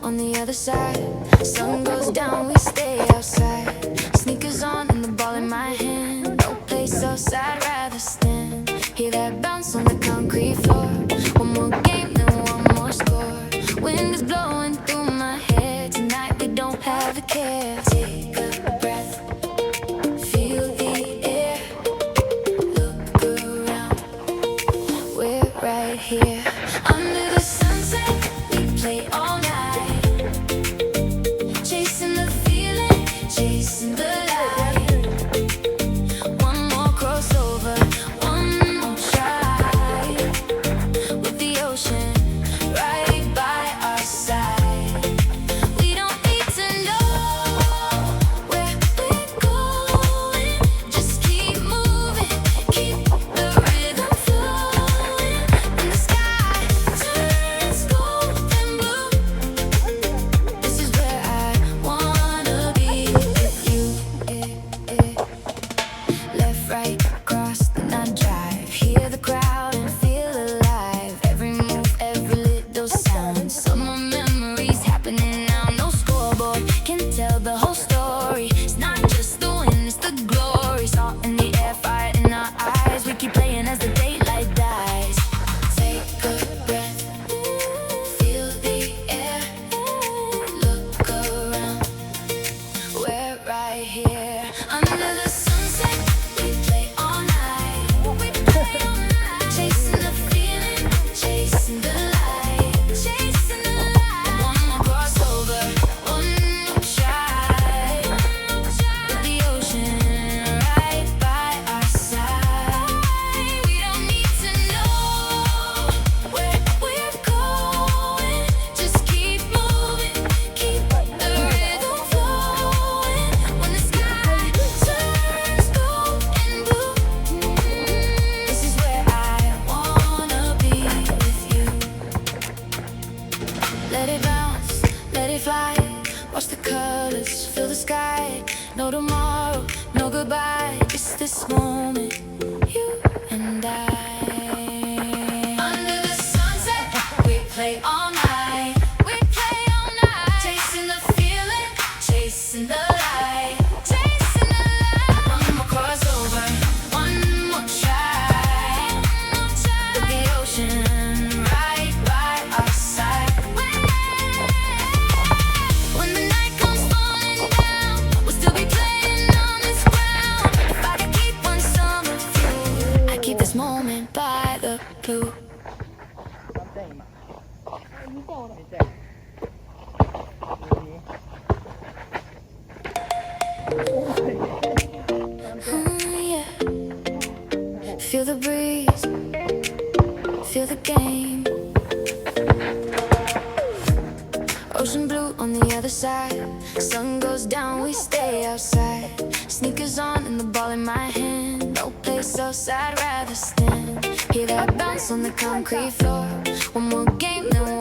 on the other side. Sun goes down, we stay outside. Sneakers on and the ball in my hand. No place else I'd rather stand. Hear that bounce on the concrete floor. One more game, then one more score. Wind is blowing through my hair. Tonight we don't have a care. Take a breath, feel the air. Look around, we're right here. Under the sunset, we play all night. Chasing the feeling, chasing the light. One more crossover, one more try. With the ocean right by our side. We don't need to know where we're going. Just keep moving, keep the rhythm flowing. And the sky turns gold and blue. This is where I wanna be with you. Left, right, cross, then I drive. Hear the crowd and feel alive. Every move, every little sound. Summer memories happening now. No scoreboard can tell the whole story. It's not just the win, it's the glory. Salt in the air, fire in our eyes. We keep playing as the daylight dies. Take a breath, feel the air. Look around, we're right here. Under the sunset, we play all night. We play all night. Chasing the feeling, chasing the light. Chasing the light. One more crossover, one more try. With the ocean right by our side. We don't need to know where we're going. Just keep moving, keep the rhythm flowing. When the sky turns gold and blue, this is where I wanna be with you. Let it bounce, let it fly. Watch the colors fill the sky. No tomorrow, no goodbye. Just this moment, you and I. Under the sunset, we play all night. We play all night. Chasing the feeling, chasing the light. Chasing the light. One more crossover, one more try. With the ocean right by our side. When the night comes falling down, we'll still be playing on this ground. If I could keep one summer view, I'd keep this moment by the blue. Yeah. Feel the breeze, feel the game. Ocean blue on the other side. Sun goes down, we stay outside. Sneakers on and the ball in my hand. No place else I'd rather stand. Hear that bounce on the concrete floor. One more game, then